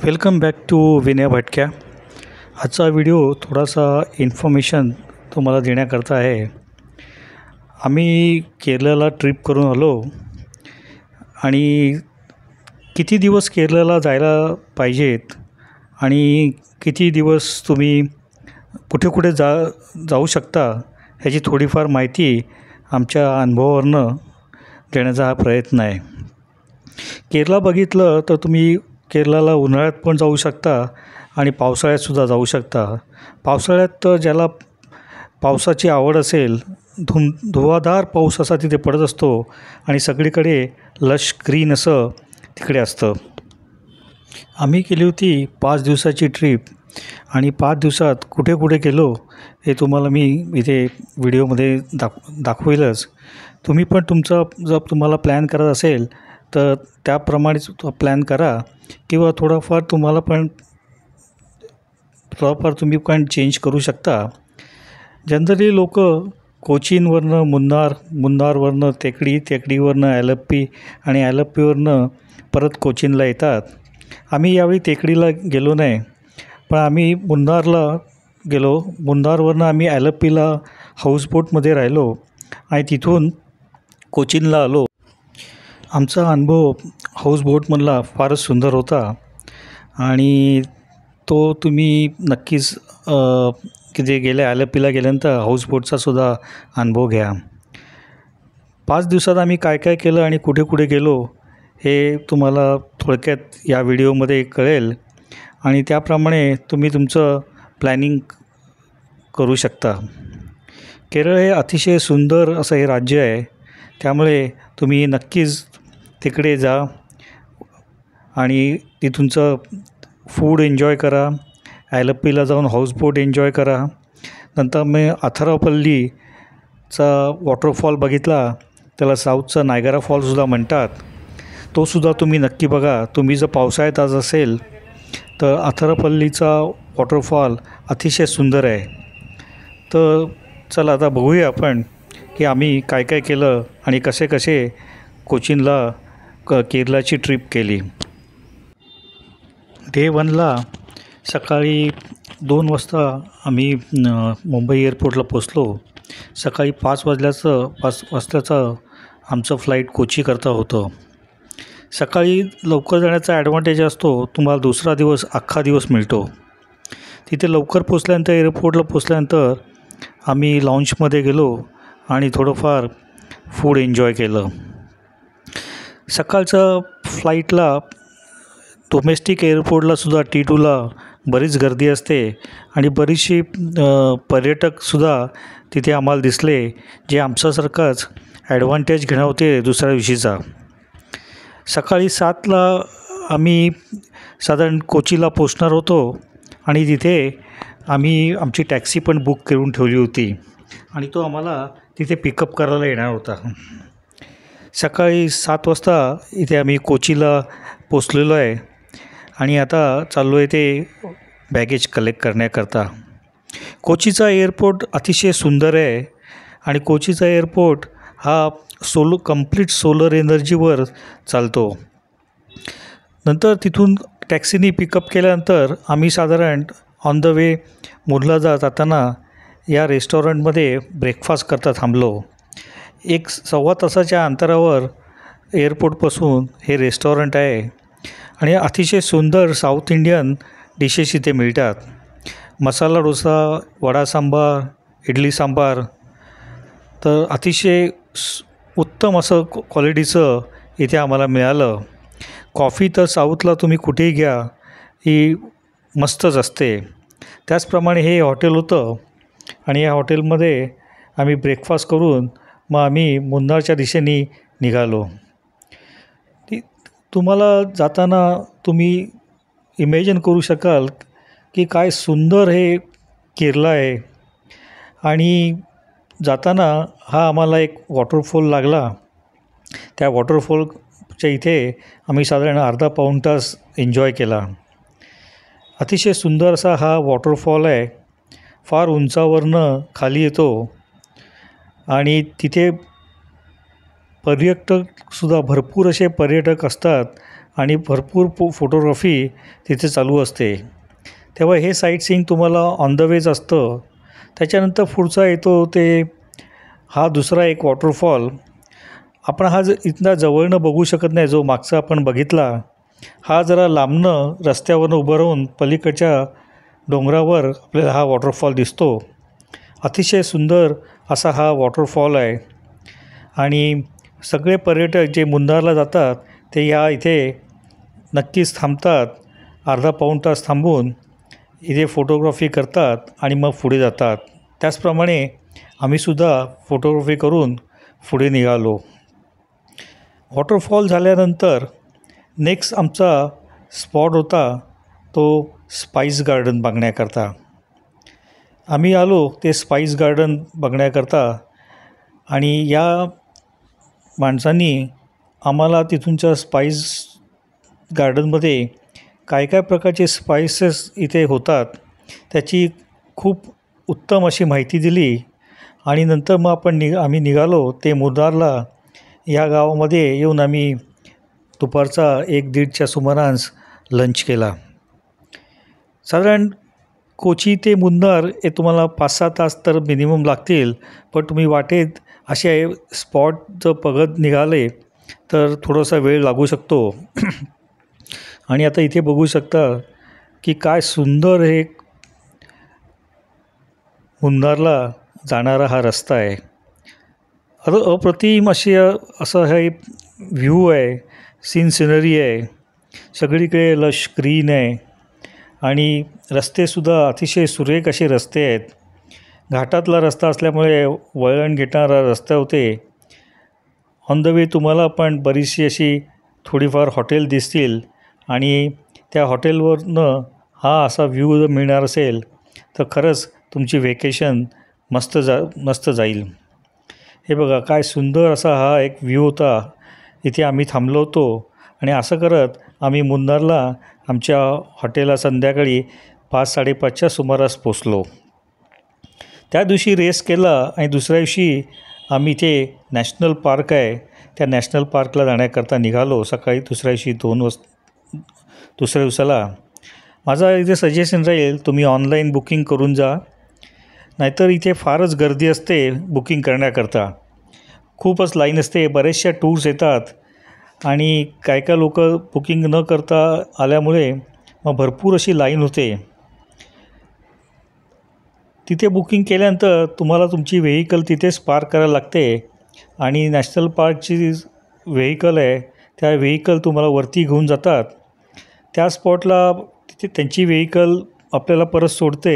Welcome back to Vinay भटक्या। आजचा video थोडासा इन्फॉर्मेशन तुम्हाला देण्याकरता आहे। आम्ही केरळला ट्रिप करून आलो आणि किती दिवस केरळला जायला पाहिजेत आणि किती दिवस तुम्ही कुठे कुठे जाऊ शकता ह्याची थोडीफार माहिती आमच्या अनुभवावरनं देण्याचा हा प्रयत्न आहे। केरळ बघितलं तर तुम्ही केरळला उन्हाळ्यात पण जाऊ शकता आणि पावसाळ्यातसुद्धा जाऊ शकता। पावसाळ्यात तर ज्याला पावसाची आवड असेल, धुवाधार पाऊस असा तिथे पडत असतो आणि सगळीकडे लश ग्रीन असं तिकडे असतं। आम्ही केली होती 5 दिवसाची ट्रिप आणि 5 दिवसात कुठे कुठे गेलो हे तुम्हाला मी इथे व्हिडिओमध्ये दाखवेलच। तुम्ही पण जर तुम्हाला प्लॅन करायचा असेल तर त्याप्रमाणेच प्लॅन करा किंवा थोडाफार तुम्ही पण चेंज करू शकता। जनरली लोक कोचीनवरनं मुन्नारवरनं टेकडीवरनं ॲलप्पी आणि ॲलप्पीवरनं परत कोचीनला येतात। आम्ही यावेळी टेकडीला गेलो नाही, पण आम्ही मुन्नारला गेलो। मुन्नारवरनं आम्ही ॲलप्पीला हाऊसबोटमध्ये राहिलो आणि तिथून कोचीनला आलो। आमचा अनुभव हाऊसबोटमधला फारच सुंदर होता आणि तो तुम्ही नक्कीच तिथे ॲलप्पीला गेल्यानंतर हाऊसबोटचासुद्धा अनुभव घ्या। 5 दिवसात आम्ही काय काय केलं आणि कुठे कुठे गेलो हे तुम्हाला थोडक्यात या व्हिडिओमध्ये कळेल आणि त्याप्रमाणे तुम्ही तुमचं प्लॅनिंग करू शकता। केरळ हे अतिशय सुंदर असं हे राज्य आहे, त्यामुळे तुम्ही नक्कीच तिकडे जा आणि तिथूनचं फूड एन्जॉय करा। ॲलप्पीला जाऊन हाऊसबोट एन्जॉय करा। नंतर मी अथरपल्लीचा वॉटरफॉल बघितला, त्याला साऊथचा नायगरा फॉलसुद्धा म्हणतात, तोसुद्धा तुम्ही नक्की बघा। तुम्ही जर पावसाळ्यात आज असेल तर अथरपल्लीचा वॉटरफॉल अतिशय सुंदर आहे। तर चला आता बघूया आपण की आम्ही काय काय केलं आणि कसे कसे कोचीनला केरळाची ट्रिप केली। डे 1ला सकाळी 2 वाजता आम्ही मुंबई एअरपोर्टला पोचलो। सकाळी 5 वाजल्याचं आमचं फ्लाईट कोचीकरता होतं। सकाळी लवकर जाण्याचा ॲडव्हान्टेज असतो, तुम्हाला दुसरा दिवस अख्खा दिवस मिळतो। तिथे लवकर पोचल्यानंतर एअरपोर्टला पोचल्यानंतर आम्ही लाऊंजमध्ये गेलो आणि थोडंफार फूड एन्जॉय केलं। सकाळचं फ्लाईटला डोमेस्टिक एअरपोर्टलासुद्धा T2ला बरीच गर्दी असते आणि बरीचशी पर्यटकसुद्धा तिथे आम्हाला दिसले, जे आमच्यासारखाच ॲडव्हान्टेज घेणार होते दुसऱ्या दिवशीचा। सकाळी 7ला आम्ही साधारण कोचीला पोचणार होतो आणि तिथे आम्ही आमची टॅक्सी पण बुक करून ठेवली होती आणि तो आम्हाला तिथे पिकअप करायला येणार होता। सकाळी 7 वाजता इथे आम्ही कोचीला पोचलेलो आहे आणि आता चाललो आहे ते बॅगेज कलेक्ट करण्याकरता। कोचीचा एअरपोर्ट अतिशय सुंदर आहे आणि कोचीचा एअरपोर्ट हा कंप्लीट सोलर एनर्जीवर चालतो। नंतर तिथून टॅक्सीनी पिकअप केल्यानंतर आम्ही साधारण ऑन द वे मुरला जाताना या रेस्टॉरंटमध्ये ब्रेकफास्ट करता थांबलो। 1-1.25 तासाच्या अंतरावर एअरपोर्टपासून हे रेस्टॉरंट आहे आणि अतिशय सुंदर साऊथ इंडियन डिशेस इथे मिळतात। मसाला डोसा, वडा सांबार, इडली सांबार, तर अतिशय उत्तम असं क्वालिटीचं इथे आम्हाला मिळालं। कॉफी तर साऊथला तुम्ही कुठेही घ्या, ही मस्तच असते। त्याचप्रमाणे हे हॉटेल होतं आणि या हॉटेलमध्ये आम्ही ब्रेकफास्ट करून मग आम्ही मुन्नारच्या दिशेने निघालो। तुम्हाला जाताना तुम्ही इमॅजिन करू शकाल की काय सुंदर हे केरळ आहे आणि जाताना हा आम्हाला एक वॉटरफॉल लागला। त्या वॉटरफॉलच्या इथे आम्ही साधारण अर्धा पाऊण तास एन्जॉय केला। अतिशय सुंदर असा हा वॉटरफॉल आहे, फार उंचावरनं खाली येतो आणि तिथे पर्यटकसुद्धा भरपूर असे पर्यटक असतात आणि भरपूर फोटोग्राफी तिथे चालू असते. तेव्हा हे साईट सीइंग तुम्हाला ऑन द वेज असतं. त्याच्यानंतर पुढचा येतो ते हा दुसरा एक वॉटरफॉल. आपण हा इथनं जवळनं बघू शकत नाही, जो मागचा आपण बघितला. हा जरा लांबनं रस्त्यावरनं उभं राहून पलीकडच्या डोंगरावर आपल्याला हा वॉटरफॉल दिसतो. अतिशय सुंदर असा हा वॉटरफॉल आहे. आणि सगळे पर्यटक जे मुन्नारला जातात ते या इथे नक्कीच थांबतात. अर्धा पाऊण तास थांबून इथे फोटोग्राफी करतात आणि मग पुढे जातात. त्याचप्रमाणे आम्हीसुद्धा फोटोग्राफी करून पुढे निघालो. वॉटरफॉल झाल्यानंतर नेक्स्ट आमचा स्पॉट होता तो स्पाइस गार्डन बघण्याकरता. आम्ही आलो ते स्पाइस गार्डन बघण्याकरता आणि या माणसांनी आम्हाला तिथूनच्या स्पाइस गार्डनमध्ये काय काय प्रकारचे स्पाइसेस इथे होतात त्याची खूप उत्तम अशी माहिती दिली. आणि नंतर मग आम्ही निघालो ते मुन्नारला. या गावामध्ये येऊन आम्ही दुपारचा 1-1:30च्या सुमारास लंच केला. साधारण कोची ते मुन्नार हे तुम्हाला 5-6 तास तर मिनिमम लागतील. पण तुम्ही वाटेत असे स्पॉट जर बघत निघाले तर थोडासा वेळ लागू शकतो. आणि आता इथे बघू शकता की काय सुंदर हे मुन्नारला जाणारा हा रस्ता आहे. अप्रतिम असं हे व्ह्यू आहे, सिनरी आहे. सगळीकडे लश ग्रीन आहे आणि रस्तेसुद्धा अतिशय सुरेख असे रस्ते आहेत. घाटातला रस्ता असल्यामुळे वळण घेणारा रस्ता होते. ऑन द वे तुम्हाला पण बरीचशी अशी थोडीफार हॉटेल दिसतील आणि त्या हॉटेलवरनं हा असा व्ह्यू जर मिळणार असेल तर खरंच तुमची व्हेकेशन मस्त जाईल. हे बघा काय सुंदर असा हा एक व्ह्यू होता. इथे आम्ही थांबलो होतो आणि असं करत आम्ही मुन्नारला आमच्या हॉटेलला संध्याकाळी 5-5:30च्या सुमारास पोचलो. त्या दिवशी रेस्ट केला आणि दुसऱ्या दिवशी आम्ही इथे नॅशनल पार्क आहे त्या नॅशनल पार्कला जाण्याकरता निघालो. सकाळी दुसऱ्या दिवशी 2 वाजता दुसऱ्या दिवसाला. माझा इथे सजेशन राहील तुम्ही ऑनलाईन बुकिंग करून जा, नाहीतर इथे फारच गर्दी असते बुकिंग करण्याकरता. खूपच लाईन असते. बरेचशा टूर्स येतात आणि काय काय लोक बुकिंग न करता आल्यामुळे मग भरपूर अशी लाईन होते. तिथे बुकिंग केल्यानंतर तुम्हाला तुमची व्हेकल तिथेच पार्क करायला लागते आणि नॅशनल पार्कची व्हेकल आहे त्या व्हेकल तुम्हाला वरती घेऊन जातात. त्या स्पॉटला तिथे त्यांची व्हेकल आपल्याला परत सोडते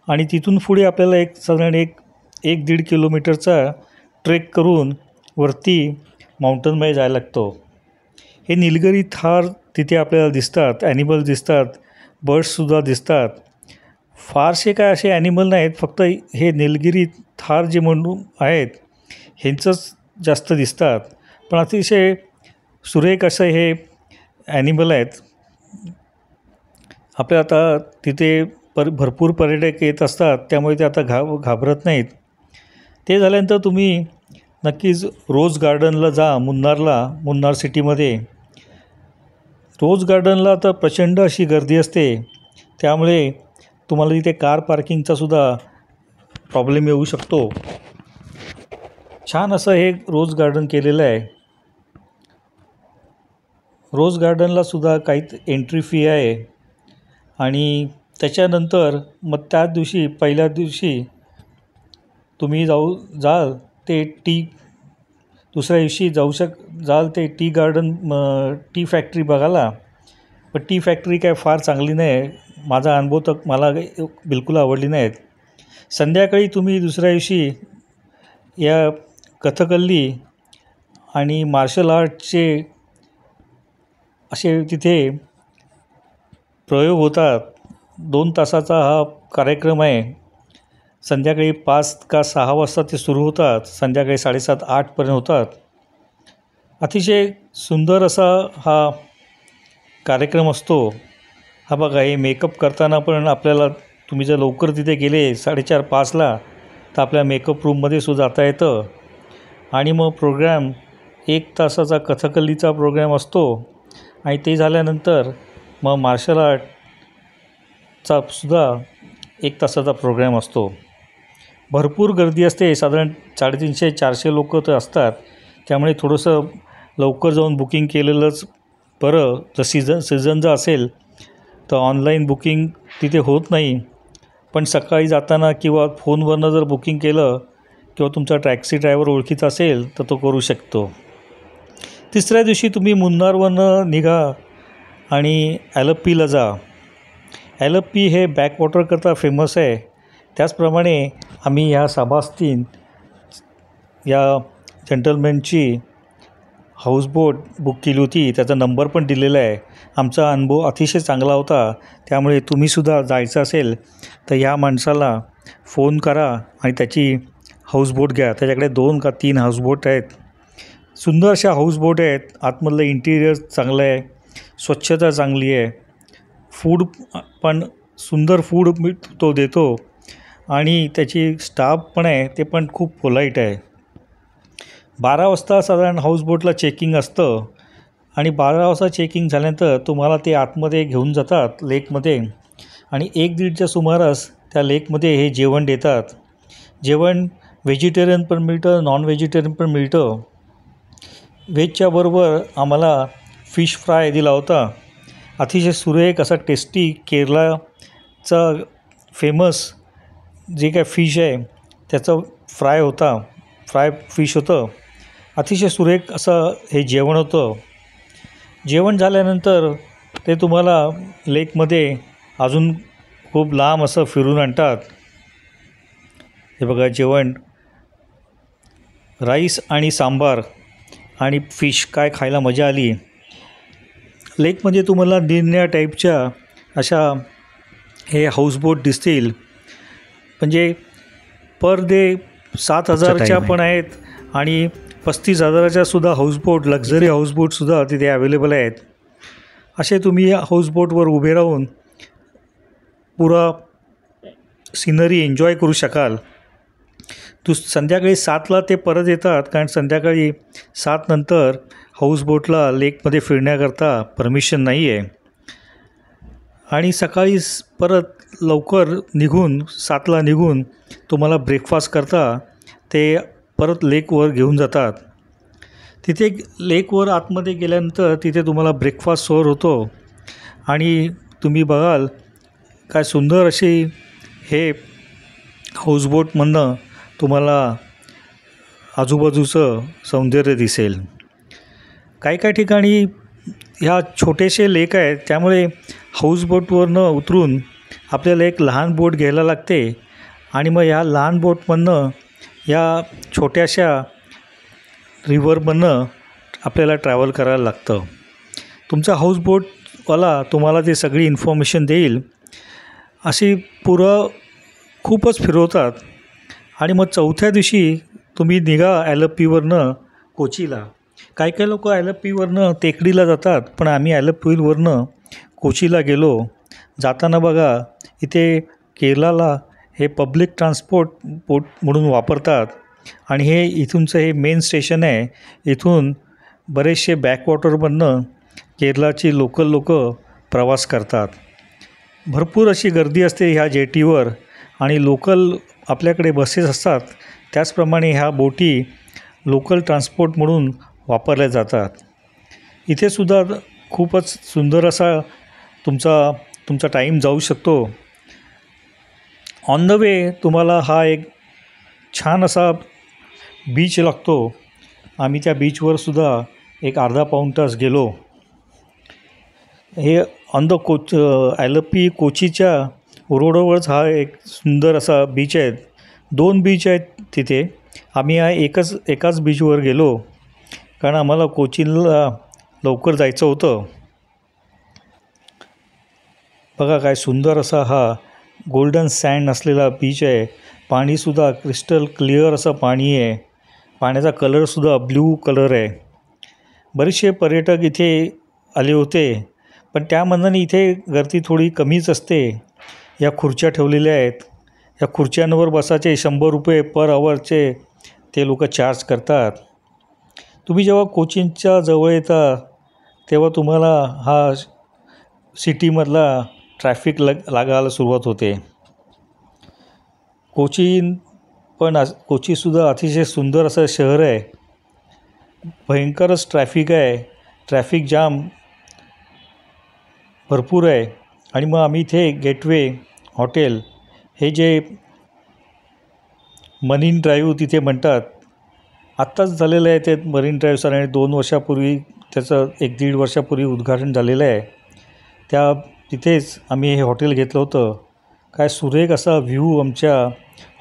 आणि तिथून पुढे आपल्याला साधारण 1-1.5 किलोमीटरचा ट्रेक करून वरती माउंटनमध्ये जायला लागतो. हे निलगिरी थार तिथे आपल्याला दिसतात, ॲनिमल दिसतात, बर्ड्ससुद्धा दिसतात. फारसे काय असे ॲनिमल नाहीत, फक्त हे निलगिरी थार जे म्हणून आहेत ह्यांचंच जास्त दिसतात. पण अतिशय सुरेख असं हे ॲनिमल आहेत. आपल्या आता तिथे भरपूर पर्यटक येत असतात त्यामुळे ते आता घाबरत नाहीत. ते झाल्यानंतर तुम्ही नक्कीच रोज गार्डनला जा मुन्नार सिटीमध्ये. रोज गार्डनला तर प्रचंड अशी गर्दी असते त्यामुळे तुम्हाला तिथे कार पार्किंगचासुद्धा प्रॉब्लेम येऊ शकतो. छान असं हे रोज गार्डन केलेलं आहे. रोज गार्डनलासुद्धा काही एंट्री फी आहे आणि त्याच्यानंतर मग त्याच दिवशी पहिल्या दिवशी तुम्ही जाल ते दुसऱ्या दिवशी जाल ते टी फॅक्टरी बघायला. पण टी फॅक्टरी काय फार चांगली नाही. माझा अनुभव तर मला बिलकुल आवडली नाहीत. संध्याकाळी तुम्ही दुसऱ्या दिवशी या कथकली आणि मार्शल आर्टचे असे तिथे प्रयोग होतात. 2 तासाचा हा कार्यक्रम आहे. संध्याकाळी 5 का 6 वाजता ते सुरू होतात, संध्याकाळी 7:30-8पर्यंत होतात. अतिशय सुंदर असा हा कार्यक्रम असतो. हा बघा हे मेकअप करताना पण आपल्याला तुम्ही जर लवकर तिथे गेले 4:30-5ला तर आपल्या मेकअप रूममध्ये सुद्धा जाता येतं. आणि मग प्रोग्रॅम 1 तासाचा कथकलीचा प्रोग्रॅम असतो आणि ते झाल्यानंतर मग मार्शल आर्टचा सुद्धा 1 तासाचा प्रोग्रॅम असतो. भरपूर गर्दी असते, साधारण 350-400 लोक तर असतात. त्यामुळे थोडंसं लवकर जाऊन बुकिंग केलेलंच बरं. जर सीझन जर असेल तर ऑनलाईन बुकिंग तिथे होत नाही. पण सकाळी जाताना किंवा फोनवरनं जर बुकिंग केलं किंवा तुमचा टॅक्सी ड्रायव्हर ओळखीचा असेल तर तो करू शकतो. तिसऱ्या दिवशी तुम्ही मुन्नारवरनं निघा आणि ॲलप्पीला जा. ॲलप्पी हे बॅकवॉटरकरता फेमस आहे. त्याचप्रमाणे आम्ही ह्या सबास्तीन या जंटलमॅनची हाऊसबोट बुक केली होती. त्याचा नंबर पण दिलेला आहे. आमचा अनुभव अतिशय चांगला होता. त्यामुळे तुम्हीसुद्धा जायचं असेल तर ह्या माणसाला फोन करा आणि त्याची हाऊसबोट घ्या. त्याच्याकडे 2 का 3 हाऊसबोट आहेत. सुंदर अशा हाऊसबोट आहेत. आतमधलं इंटिरियर चांगलं आहे, स्वच्छता चांगली आहे, फूड पण सुंदर फूड तो देतो आणि त्याची स्टाफ पण आहे ते पण खूप पोलाईट आहे. 12 वाजता साधारण हाऊसबोटला चेकिंग असतं आणि 12 वाजता चेकिंग झाल्यानंतर तुम्हाला ते आतमध्ये घेऊन जातात लेकमध्ये आणि 1-1:30च्या सुमारास त्या लेकमध्ये हे जेवण देतात. जेवण व्हेजिटेरियन पण मिळतं, नॉन व्हेजिटेरियन पण मिळतं. व्हेजच्या बरोबर आम्हाला फिश फ्राय दिला होता. अतिशय सुरेख असा टेस्टी केरळाचा फेमस जे काय फिश आहे त्याचं फ्राय फिश होतं. अतिशय सुरेख असं हे जेवण होतं. जेवण झाल्यानंतर ते तुम्हाला लेकमध्ये अजून खूप लांब असं फिरून आणतात. हे बघा जेवण, राईस आणि सांबार आणि फिश काय खायला मजा आली. लेकमध्ये तुम्हाला निरनिळ्या टाईपच्या अशा हे हाऊसबोट दिसतील. म्हणजे पर डे 7,000च्या पण आहेत आणि 35,000च्या सुद्धा हाऊसबोट, लक्झरी हाऊसबोटसुद्धा तिथे अवेलेबल आहेत. असे तुम्ही हाऊसबोटवर उभे राहून पुरा सिनरी एन्जॉय करू शकाल. संध्याकाळी 7ला ते परत येतात, कारण संध्याकाळी 7 नंतर हाऊसबोटला लेकमध्ये फिरण्याकरता परमिशन नाही आहे. आणि सकाळी परत लवकर निघून 7ला निघून तुम्हाला ब्रेकफास्ट करता ते परत लेकवर घेऊन जातात. तिथे लेकवर आतमध्ये गेल्यानंतर तिथे तुम्हाला ब्रेकफास्ट सर्व होतो आणि तुम्ही बघाल काय सुंदर अशी हे हाऊसबोटमधनं तुम्हाला आजूबाजूचं सौंदर्य दिसेल. काही ठिकाणी ह्या छोटेसे लेक आहेत, त्यामुळे हाऊसबोटवरनं उतरून आपल्याला एक लहान बोट घ्यायला लागते आणि मग ह्या लहान बोटमधनं या छोट्याशा रिव्हरमधनं आपल्याला ट्रॅव्हल करायला लागतं. तुमचा हाऊसबोटवाला तुम्हाला ते सगळी इन्फॉर्मेशन देईल. अशी खूपच फिरवतात आणि मग 4थ्या दिवशी तुम्ही निघा ॲलप्पीवरनं कोचीला. काही लोक ॲलप्पीवरनं टेकडीला जातात, पण आम्ही ॲलप्पीवरनं कोचीला गेलो. जाताना बघा इथे केरळाला हे पब्लिक ट्रान्सपोर्ट बोट म्हणून वापरतात आणि हे इथूनचं हे मेन स्टेशन आहे. इथून बरेचसे बॅकवॉटरमधनं केरळाची लोकल लोक प्रवास करतात. भरपूर अशी गर्दी असते ह्या जेटीवर आणि लोकल आपल्याकडे बसेस असतात, त्याचप्रमाणे ह्या बोटी लोकल ट्रान्सपोर्ट म्हणून वापरल्या जातात. इथेसुद्धा खूपच सुंदर असा तुमचा टाईम जाऊ शकतो. ऑन द वे तुम्हाला हा एक छान असा बीच लागतो. आम्ही त्या बीचवर सुद्धा एक अर्धा पाऊण तास गेलो. हे ऑन द ॲलप्पी कोचीच्या रोडवरच हा एक सुंदर असा बीच आहे. 2 बीच आहेत तिथे. आम्ही एकाच बीचवर गेलो कारण आम्हाला कोचीला लवकर जायचं होतं. बघा काय सुंदर असा हा गोल्डन सँड असलेला बीच आहे. पाणीसुद्धा क्रिस्टल क्लिअर असं पाणी आहे. पाण्याचा कलरसुद्धा ब्ल्यू कलर आहे. बरेचसे पर्यटक इथे आले होते, पण त्या मानाने इथे गर्दी थोडी कमीच असते. या खुर्च्या ठेवलेल्या आहेत. या खुर्च्यांवर बसायचे 100 रुपये पर आवरचे ते लोक चार्ज करतात. तुम्ही जेव्हा कोचीनच्या जवळ येता तेव्हा तुम्हाला हा सिटीमधला ट्रॅफिक लागायला सुरुवात होते. कोचीसुद्धा अतिशय सुंदर असं शहर आहे. भयंकरच ट्रॅफिक आहे. ट्रॅफिक जाम भरपूर आहे. आणि मग आम्ही इथे गेटवे हॉटेल हे जे मरीन ड्राईव्ह तिथे म्हणतात, आत्ताच झालेलं आहे ते मरीन ड्राईव्ह सर, आणि 2 वर्षापूर्वी त्याचं 1-1.5 वर्षापूर्वी उद्घाटन झालेलं आहे. तिथेच आम्ही हे हॉटेल घेतलं होतं. काय सुरेख असा व्ह्यू आमच्या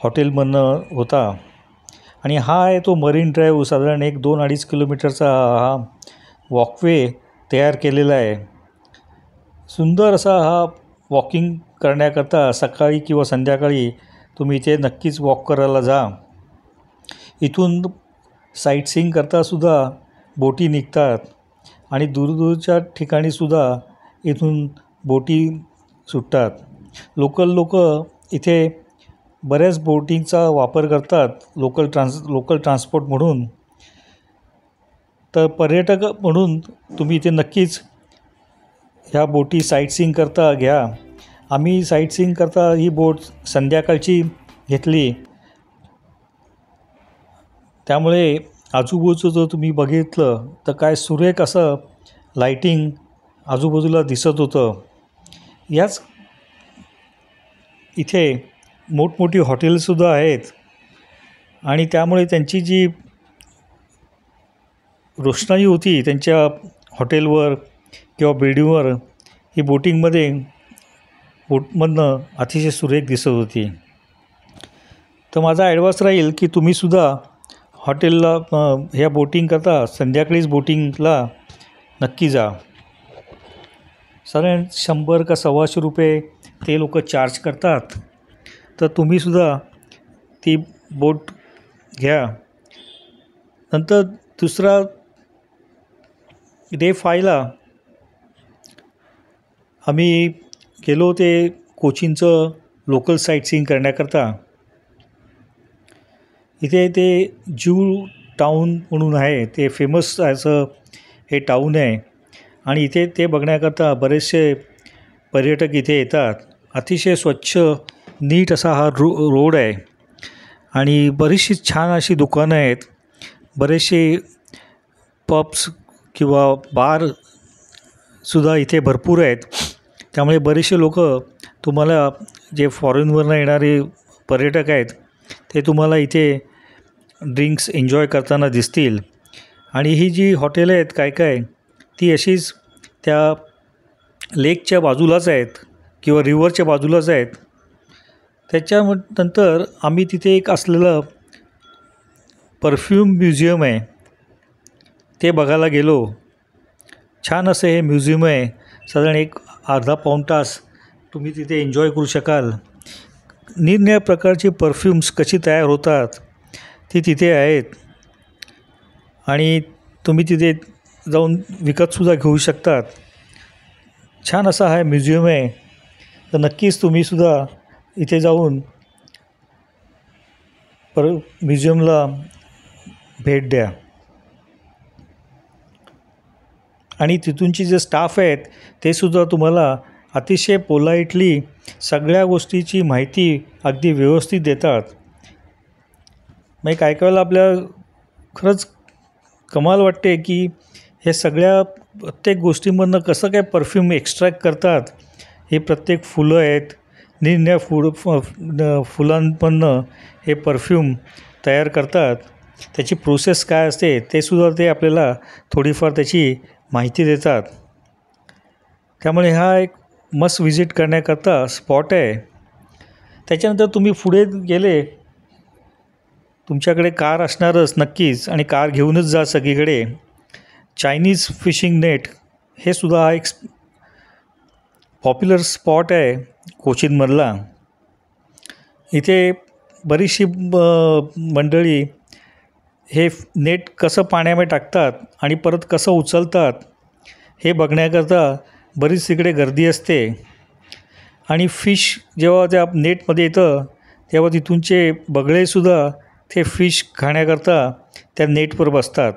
हॉटेलमधनं होता. आणि हा आहे तो मरीन ड्राईव्ह. साधारण 1-2-2.5 किलोमीटरचा हा वॉकवे तयार केलेला आहे. सुंदर असा हा वॉकिंग करण्याकरता सकाळी किंवा संध्याकाळी तुम्ही इथे नक्कीच वॉक करायला जा. इथून साईटसीइंग करतासुद्धा बोटी निघतात आणि दूरदूरच्या ठिकाणीसुद्धा इथून बोटी सुटतात. लोक इथे बऱ्याच बोटिंगचा वापर करतात लोकल ट्रान्सपोर्ट म्हणून. तर पर्यटक म्हणून तुम्ही इथे नक्कीच ह्या बोटी साईटसीइंग करता घ्या. आम्ही साईटसीइंग करता ही बोट संध्याकाळची घेतली, त्यामुळे आजूबाजूचं तुम्ही बघितलं तर काय सुरेख असं लाईटिंग आजूबाजूला दिसत होतं. याच इथे मोठमोठी हॉटेलसुद्धा आहेत आणि त्यामुळे त्यांची जी रोषणाई होती त्यांच्या हॉटेलवर किंवा बिल्डिंगवर, ही बोटमधनं अतिशय सुरेख दिसत होती. तर माझा ॲडवाइस राहील की तुम्हीसुद्धा हॉटेलला ह्या बोटिंग करता संध्याकाळीच बोटिंगला नक्की जा. साधारण 100 का 125 रुपये ते लोक चार्ज करतात. तर तुम्हीसुद्धा ती बोट घ्या. नंतर दुसरा डे 5ला आम्ही गेलो ते कोचीनचं लोकल साईटसीइंग करण्याकरता. इथे ते जूहू टाऊन म्हणून आहे, ते फेमस असं हे टाऊन आहे आणि इथे ते बघण्याकरता बरेचसे पर्यटक इथे येतात. अतिशय स्वच्छ नीट असा हा रोड आहे आणि बरीचशी छान अशी दुकानं आहेत. बरेचसे पब्स किंवा बारसुद्धा इथे भरपूर आहेत. त्यामुळे बरेचसे लोक तुम्हाला जे फॉरेनवरनं येणारे पर्यटक आहेत ते तुम्हाला इथे ड्रिंक्स एन्जॉय करताना दिसतील. आणि ही जी हॉटेलं आहेत काय ती अशीच त्या लेकच्या बाजूलाच आहेत किंवा रिव्हरच्या बाजूलाच आहेत. त्याच्यानंतर आम्ही तिथे एक असलेलं परफ्यूम म्युझियम आहे ते बघायला गेलो. छान असं हे म्युझियम आहे. साधारण 1-अर्धा-पाऊण तास तुम्ही तिथे एन्जॉय करू शकाल. निरनिराळ्या प्रकारची परफ्यूम्स कशी तयार होतात ती तिथे आहेत आणि तुम्ही तिथे जाऊन विकतसुद्धा घेऊ शकतात. छान असा हा म्युझियम आहे. तर नक्कीच तुम्हीसुद्धा इथे जाऊन म्युझियमला भेट द्या. आणि तिथूनची जे स्टाफ आहेत ते सुद्धा तुम्हाला अतिशय पोलाइटली सगळ्या गोष्टीची माहिती अगदी व्यवस्थित देतात. काही वेळेला आपल्या खरंच कमाल वाटते की हे सगळ्या प्रत्येक गोष्टीमधनं कसं काय परफ्यूम एक्स्ट्रॅक्ट करतात. हे प्रत्येक फुलं आहेत, निरनिराळ्या फुलांमधनं हे परफ्यूम तयार करतात. त्याची प्रोसेस काय असते ते सुद्धा ते आपल्याला थोडीफार त्याची माहिती देतात. त्यामुळे हा एक मस्ट विजिट करण्याकरता स्पॉट आहे. त्याच्यानंतर तुम्ही पुढे गेले, तुमच्याकडे कार असणारच नक्कीच आणि कार घेऊनच जा सगळीकडे. चायनीज फिशिंग नेट हे सुद्धा हा एक पॉप्युलर स्पॉट आहे कोचीनमधला. इथे बरीचशी मंडळी हे नेट कसं पाण्यामध्ये टाकतात आणि परत कसं उचलतात हे बघण्याकरता बरीच तिकडे गर्दी असते. आणि फिश जेव्हा त्या नेटमध्ये येतं तेव्हा तिथूनचे बगळेसुद्धा ते फिश खाण्याकरता त्या नेटवर बसतात.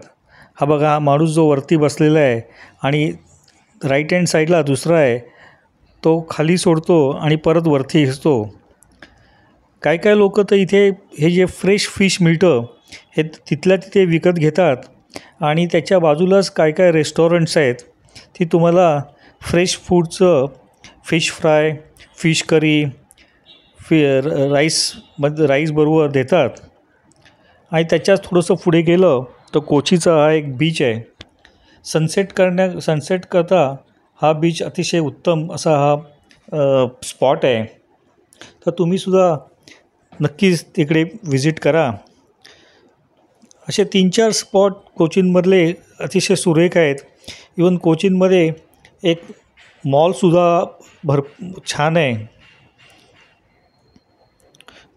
हा बघा, हा माणूस जो वरती बसलेला आहे आणि राईट हँड साईडला दुसरा आहे, तो खाली सोडतो आणि परत वरती घेतो. काय लोकं तर इथे हे जे फ्रेश फिश मिळतं हे तिथल्या तिथे विकत घेतात आणि त्याच्या बाजूलाच काय रेस्टॉरंट्स आहेत, ती तुम्हाला फ्रेश फूडचं फिश फ्राय, फिश करी, राईसबरोबर देतात. आणि त्याच्याच थोडंसं पुढे गेलं तर कोचीचा हा एक बीच आहे. सनसेट करता हा बीच अतिशय उत्तम असा हा स्पॉट आहे. तर तुम्हीसुद्धा नक्कीच तिकडे व्हिजिट करा. असे 3-4 स्पॉट कोचीनमधले अतिशय सुरेख आहेत. इवन कोचीनमध्ये एक मॉलसुद्धा छान आहे.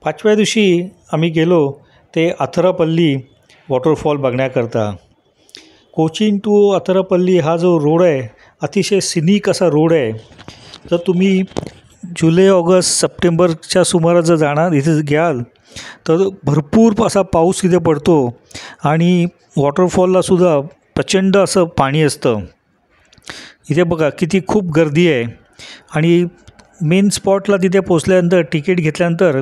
5व्या दिवशी आम्ही गेलो ते अथरापल्ली वॉटरफॉल बघण्याकरता. कोचीन टू अथरापल्ली हा जो रोड आहे अतिशय सिनिक असा रोड आहे. जर तुम्ही जुलै, ऑगस्ट, सप्टेंबरच्या सुमारास जर इथे घ्याल तर भरपूर असा पाऊस इथे पडतो आणि वॉटरफॉललासुद्धा प्रचंड असं पाणी असतं. इथे बघा किती खूप गर्दी आहे. आणि मेन स्पॉटला तिथे पोचल्यानंतर तिकीट घेतल्यानंतर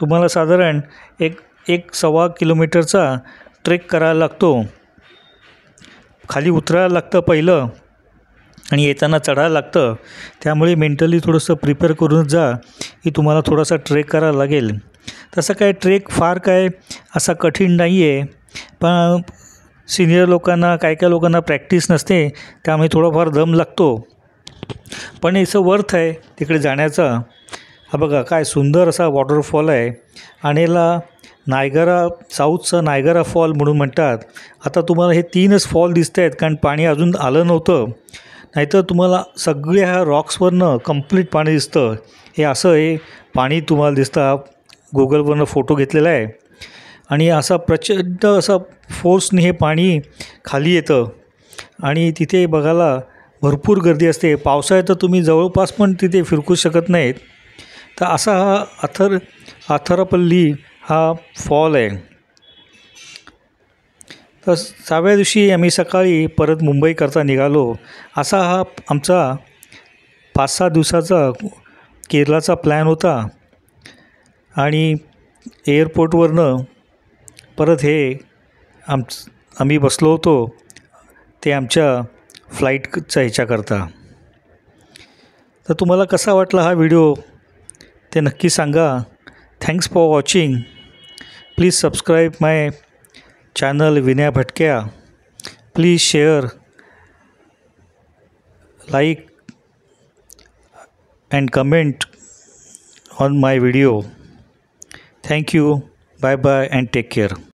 तुम्हाला साधारण एक 1.25 किलोमीटरचा ट्रेक करायला लागतो. खाली उतरायला लागतं पहिलं आणि येताना चढायला लागतं. त्यामुळे मेंटली थोडंसं प्रिपेअर करूनच जा की तुम्हाला थोडासा ट्रेक करायला लागेल. तसं काय ट्रेक फार काय असा कठीण नाही आहे, पण सिनियर लोकांना काय लोकांना प्रॅक्टिस नसते, त्यामुळे थोडाफार दम लागतो. पण याचं वर्थ आहे तिकडे जाण्याचा. हा बघा काय सुंदर असा वॉटरफॉल आहे आणि याला साऊथचा नायगरा फॉल म्हणून म्हणतात. आता तुम्हाला हे 3च फॉल दिसत आहेत कारण पाणी अजून आलं नव्हतं, नाहीतर तुम्हाला सगळ्या ह्या रॉक्सवरनं कंप्लीट पाणी दिसतं. हे पाणी तुम्हाला दिसतं. गुगलवरनं फोटो घेतलेला आहे आणि असा प्रचंड असा फोर्सने हे पाणी खाली येतं आणि तिथे बघायला भरपूर गर्दी असते. पावसाळ्यात तर तुम्ही जवळपास पण तिथे फिरकू शकत नाहीत. तर असा हा अथरापल्ली हा फॉल आहे. तर 6व्या दिवशी आम्ही सकाळी परत मुंबईकरता निघालो. असा हा आमचा 5-6 दिवसाचा केरळाचा प्लॅन होता. आणि एअरपोर्टवरनं परत आम्ही बसलो होतो ते आमच्या फ्लाईटच्या ह्याच्याकरता. तर तुम्हाला कसा वाटला हा व्हिडिओ ते नक्की सांगा. Thanks for watching. Please subscribe my channel Vinaya Bhatkya. Please share, like and comment on my video. Thank you. Bye bye and take care.